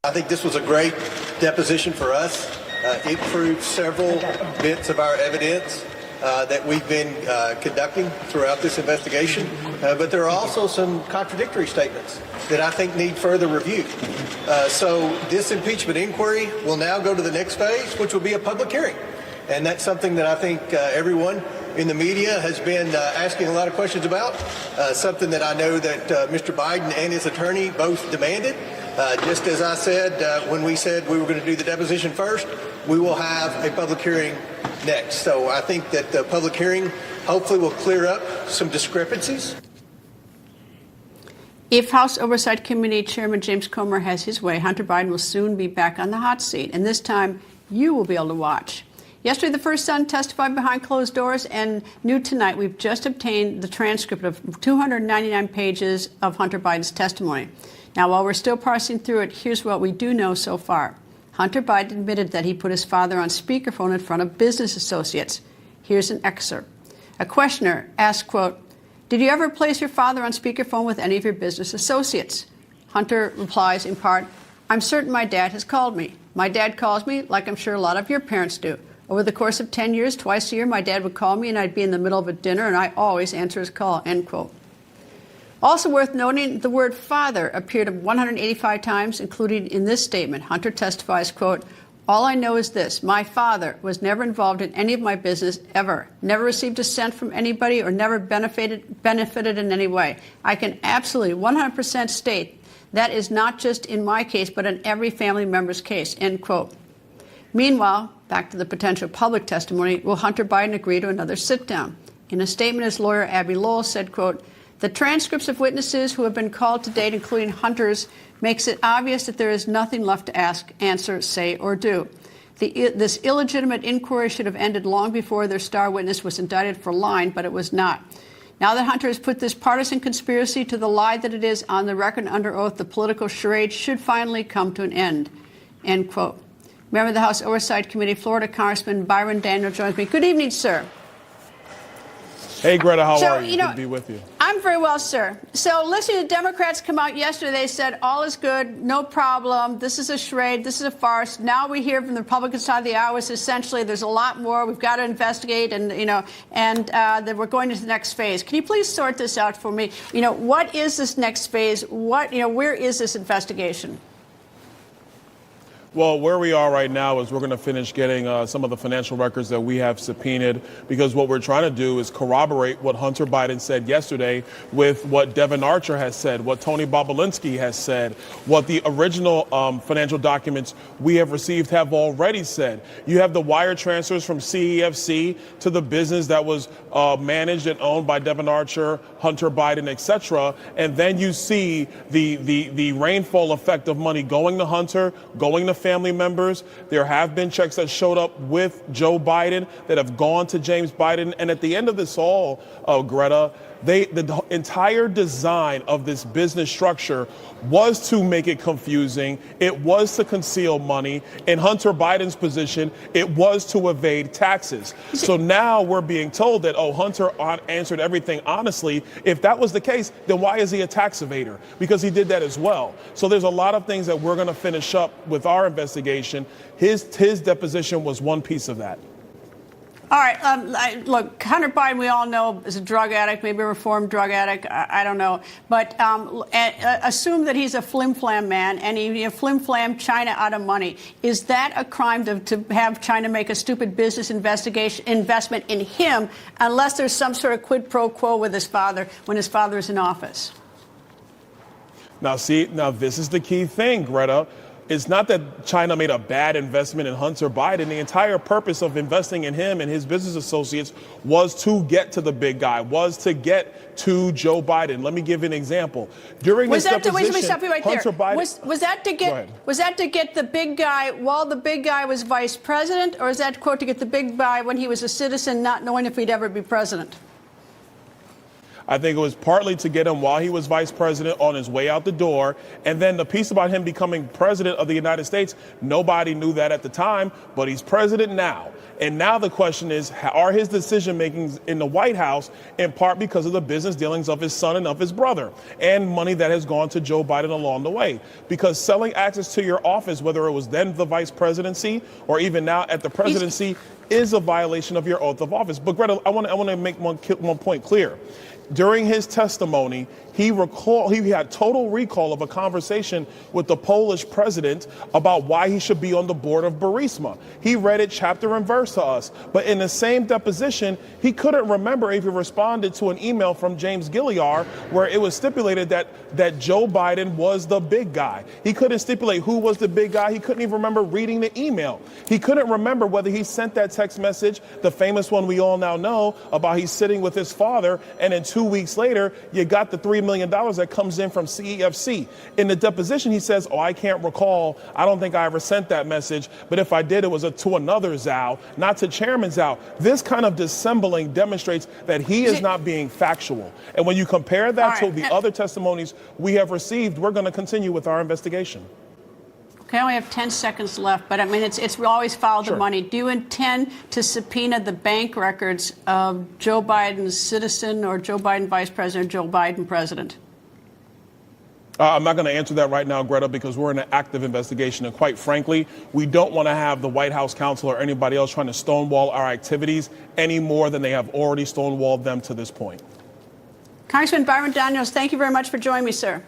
I think this was a great deposition for us. It proved several bits of our evidence that we've been conducting throughout this investigation. But there are also some contradictory statements that I think need further review. So this impeachment inquiry will now go to the next phase, which will be a public hearing. And that's something that I think everyone in the media has been asking a lot of questions about, something that I know that Mr. Biden and his attorney both demanded. Just as I said when we said we were going to do the deposition first, we will have a public hearing next. So I think that the public hearing hopefully will clear up some discrepancies. If House Oversight Committee Chairman James Comer has his way, Hunter Biden will soon be back on the hot seat, and this time you will be able to watch. Yesterday, the first son testified behind closed doors, and new tonight, we've just obtained the transcript of 299 pages of Hunter Biden's testimony. Now, while we're still parsing through it, here's what we do know so far. Hunter Biden admitted that he put his father on speakerphone in front of business associates. Here's an excerpt. A questioner asked, quote, "Did you ever place your father on speakerphone with any of your business associates?" Hunter replies, in part, "I'm certain my dad has called me. My dad calls me like I'm sure a lot of your parents do. Over the course of 10 years, twice a year, my dad would call me and I'd be in the middle of a dinner and I always answer his call," end quote. Also worth noting, the word father appeared 185 times, including in this statement. Hunter testifies, quote, "All I know is this. My father was never involved in any of my business ever, never received a cent from anybody or never benefited in any way. I can absolutely 100% state that is not just in my case, but in every family member's case," end quote. Meanwhile, back to the potential public testimony, will Hunter Biden agree to another sit-down? In a statement, his lawyer, Abby Lowell, said, quote, "The transcripts of witnesses who have been called to date, including Hunter's, makes it obvious that there is nothing left to ask, answer, say, or do. This illegitimate inquiry should have ended long before their star witness was indicted for lying, but it was not. Now that Hunter has put this partisan conspiracy to the lie that it is on the record and under oath, the political charade should finally come to an end," end quote. Member of the House Oversight Committee, Florida Congressman Byron Daniel joins me. Good evening, sir. Hey, Greta, how are you? Good to be with you. I'm very well, sir. So listening to Democrats come out yesterday, they said all is good, no problem. This is a charade. This is a farce. Now we hear from the Republican side of the aisle, essentially there's a lot more. We've got to investigate, and that we're going to the next phase. Can you please sort this out for me? What is this next phase? Where is this investigation? Well, where we are right now is we're going to finish getting some of the financial records that we have subpoenaed, because what we're trying to do is corroborate what Hunter Biden said yesterday with what Devin Archer has said, what Tony Bobulinski has said, what the original financial documents we have received have already said. You have the wire transfers from CEFC to the business that was managed and owned by Devin Archer, Hunter Biden, etc. And then you see the rainfall effect of money going to Hunter, going to family members. There have been checks that showed up with Joe Biden that have gone to James Biden. And at the end of this all, Greta, the entire design of this business structure was to make it confusing. It was to conceal money. In Hunter Biden's position, it was to evade taxes. So now we're being told that, oh, Hunter answered everything honestly. If that was the case, then why is he a tax evader? Because he did that as well. So there's a lot of things that we're going to finish up with our investigation. His deposition was one piece of that. All right. Look, Hunter Biden, we all know, is a drug addict, maybe a reformed drug addict. I don't know. But assume that he's a flim-flam man and he flim-flam China out of money. Is that a crime to have China make a stupid business investment in him unless there's some sort of quid pro quo with his father when his father is in office? Now, this is the key thing, Greta. It's not that China made a bad investment in Hunter Biden. The entire purpose of investing in him and his business associates was to get to the big guy, was to get to Joe Biden. Let me give you an example. During his deposition, let me stop you right Hunter there. Biden, was that to get the big guy while the big guy was vice president, or is that, quote, to get the big guy when he was a citizen, not knowing if he'd ever be president? I think it was partly to get him while he was vice president on his way out the door. And then the piece about him becoming president of the United States, nobody knew that at the time, but he's president now. And now the question is, are his decision makings in the White House in part because of the business dealings of his son and of his brother and money that has gone to Joe Biden along the way? Because selling access to your office, whether it was then the vice presidency or even now at the presidency, is a violation of your oath of office. But Greta, I want to make one point clear. During his testimony, he had total recall of a conversation with the Polish president about why he should be on the board of Burisma. He read it chapter and verse to us. But in the same deposition, he couldn't remember if he responded to an email from James Gilliar where it was stipulated that Joe Biden was the big guy. He couldn't stipulate who was the big guy. He couldn't even remember reading the email. He couldn't remember whether he sent that text message, the famous one we all now know about he's sitting with his father, and then 2 weeks later, you got the $3 million that comes in from CEFC. In the deposition, he says, I can't recall. I don't think I ever sent that message. But if I did, it was to another Zhao, not to Chairman Zhao. This kind of dissembling demonstrates that he is not being factual. And when you compare that to the other testimonies we have received, we're going to continue with our investigation. Okay, I only have 10 seconds left, but I mean, we always follow the money. Do you intend to subpoena the bank records of Joe Biden's citizen or Joe Biden vice president or Joe Biden president? I'm not going to answer that right now, Greta, because we're in an active investigation. And quite frankly, we don't want to have the White House counsel or anybody else trying to stonewall our activities any more than they have already stonewalled them to this point. Congressman Byron Daniels, thank you very much for joining me, sir.